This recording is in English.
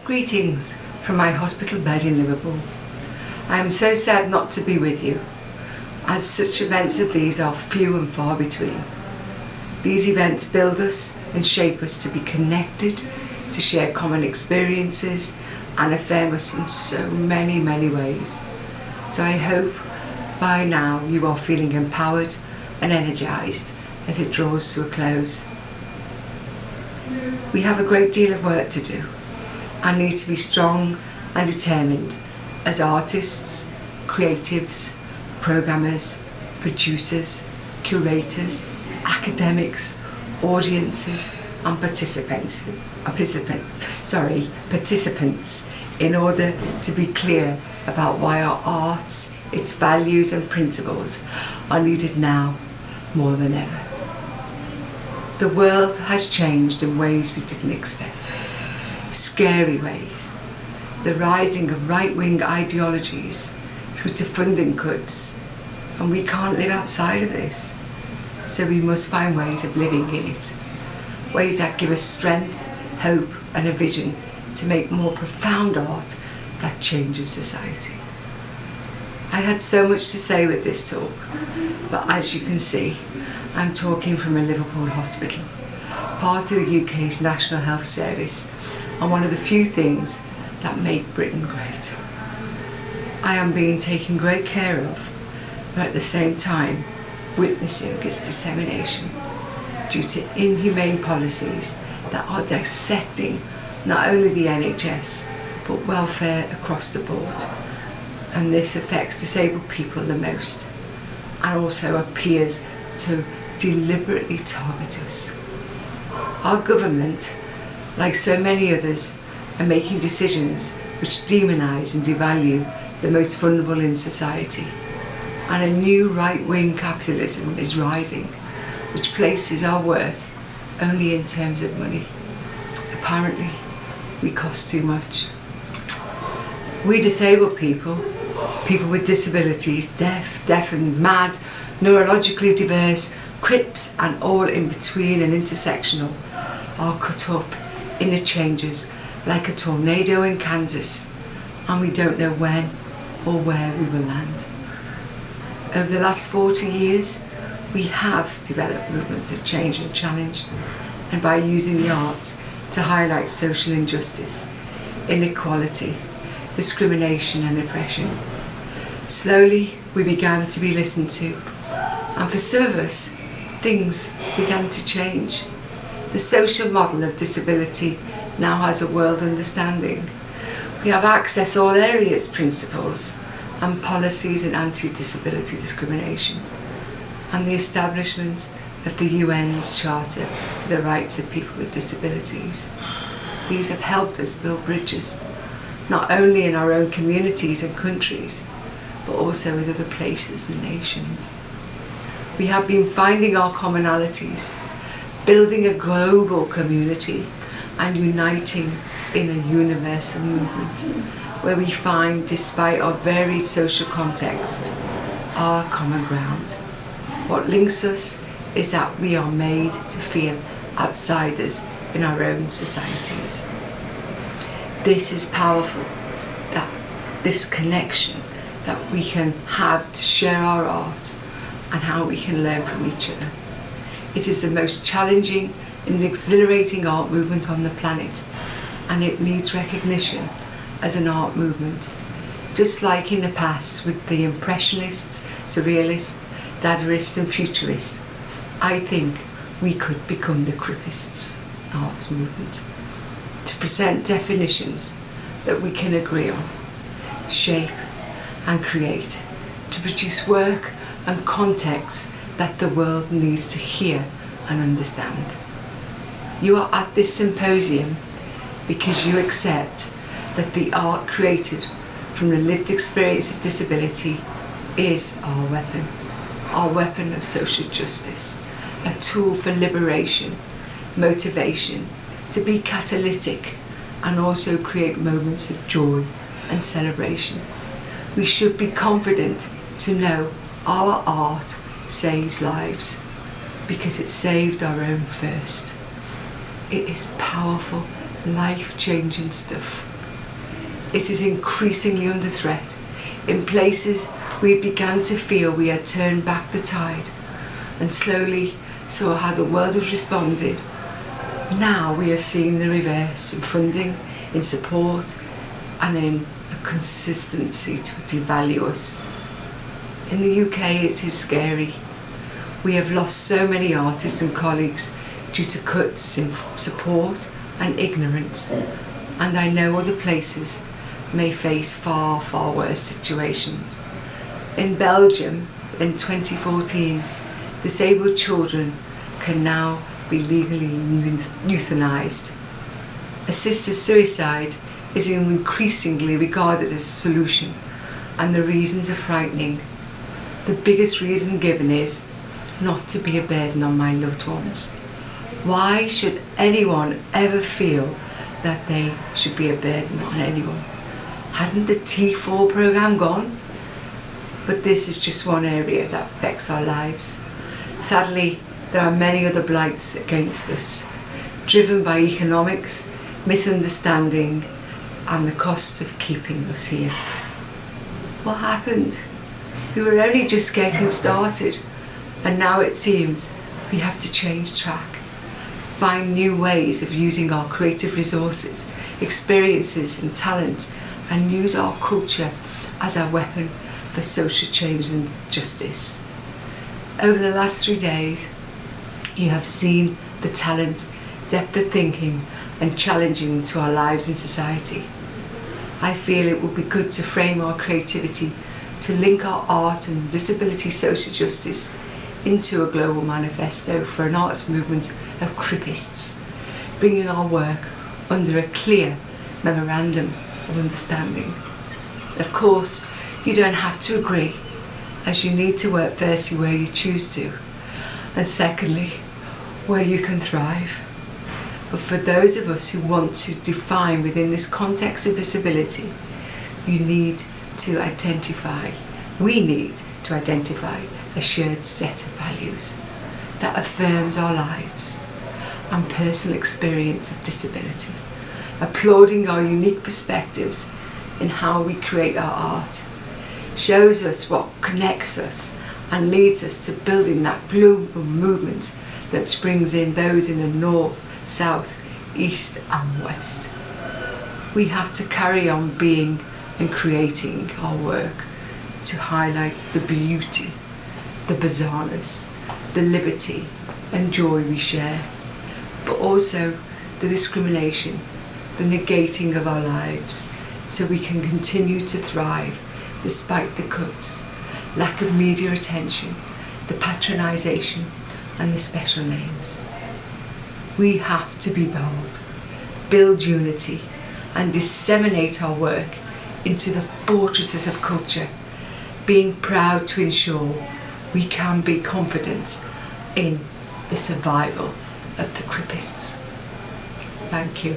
Greetings from my hospital bed in Liverpool. I am so sad not to be with you, as such events as these are few and far between. These events build us and shape us to be connected, to share common experiences and affirm us in so many ways. So I hope by now you are feeling empowered and energised as it draws to a close. We have a great deal of work to do and need to be strong and determined as artists, creatives, programmers, producers, curators, academics, audiences and participants in order to be clear about why our arts, its values and principles are needed now more than ever. The world has changed in ways we didn't expect. Scary ways. The rising of right-wing ideologies through to funding cuts, and we can't live outside of this. So we must find ways of living in it. Ways that give us strength, hope and a vision to make more profound art that changes society. I had so much to say with this talk, but as you can see, I'm talking from a Liverpool hospital, part of the UK's National Health Service, and one of the few things that make Britain great. I am being taken great care of, but at the same time witnessing its dissemination due to inhumane policies that are dissecting not only the NHS but welfare across the board. And this affects disabled people the most and also appears to deliberately target us. Our government, like so many others, are making decisions which demonise and devalue the most vulnerable in society. And a new right-wing capitalism is rising, which places our worth only in terms of money. Apparently, we cost too much. We disabled people with disabilities, deaf and mad, neurologically diverse, Crippists and all in between and intersectional, are cut up in the changes like a tornado in Kansas, and we don't know when or where we will land. Over the last 40 years, we have developed movements of change and challenge, and by using the arts to highlight social injustice, inequality, discrimination and oppression. Slowly, we began to be listened to, and for some of us, things began to change. The social model of disability now has a world understanding. We have access all areas principles and policies in anti-disability discrimination, and the establishment of the UN's Charter for the Rights of People with Disabilities. These have helped us build bridges, not only in our own communities and countries, but also with other places and nations. We have been finding our commonalities, building a global community and uniting in a universal movement where we find, despite our varied social context, our common ground. What links us is that we are made to feel outsiders in our own societies. This is powerful, that this connection that we can have to share our art and how we can learn from each other. It is the most challenging and exhilarating art movement on the planet, and it needs recognition as an art movement. Just like in the past with the Impressionists, Surrealists, Dadaists and Futurists, I think we could become the Crippists arts movement, to present definitions that we can agree on, shape and create, to produce work and context that the world needs to hear and understand. You are at this symposium because you accept that the art created from the lived experience of disability is our weapon of social justice, a tool for liberation, motivation, to be catalytic and also create moments of joy and celebration. We should be confident to know our art saves lives because it saved our own first. It is powerful, life-changing stuff. it is increasingly under threat. In places we began to feel we had turned back the tide and slowly saw how the world had responded. Now we are seeing the reverse in funding, in support, and in a consistency to devalue us. In the UK it is scary. We have lost so many artists and colleagues due to cuts in support and ignorance, and I know other places may face far, far worse situations. In Belgium, in 2014, disabled children can now be legally euthanized. Assisted suicide is increasingly regarded as a solution, and the reasons are frightening. The biggest reason given is not to be a burden on my loved ones. Why should anyone ever feel that they should be a burden on anyone? Hadn't the T4 programme gone? But this is just one area that affects our lives. Sadly, there are many other blights against us, driven by economics, misunderstanding, and the cost of keeping us here. What happened? We were only just getting started, and now it seems we have to change track, find new ways of using our creative resources, experiences and talent, and use our culture as our weapon for social change and justice. Over the last 3 days, you have seen the talent, depth of thinking and challenging to our lives in society. I feel it would be good to frame our creativity, to link our art and disability social justice into a global manifesto for an arts movement of Crippists, bringing our work under a clear memorandum of understanding. Of course, you don't have to agree, as you need to work firstly where you choose to, and secondly, where you can thrive. But for those of us who want to define within this context of disability, we need to identify a shared set of values that affirms our lives and personal experience of disability, applauding our unique perspectives in how we create our art, shows us what connects us and leads us to building that global movement that brings in those in the north, south, east and west. We have to carry on being and creating our work to highlight the beauty, the bizarreness, the liberty and joy we share, but also the discrimination, the negating of our lives, so we can continue to thrive despite the cuts, lack of media attention, the patronisation and the special names. We have to be bold, build unity and disseminate our work into the fortresses of culture, being proud to ensure we can be confident in the survival of the Crippists. Thank you.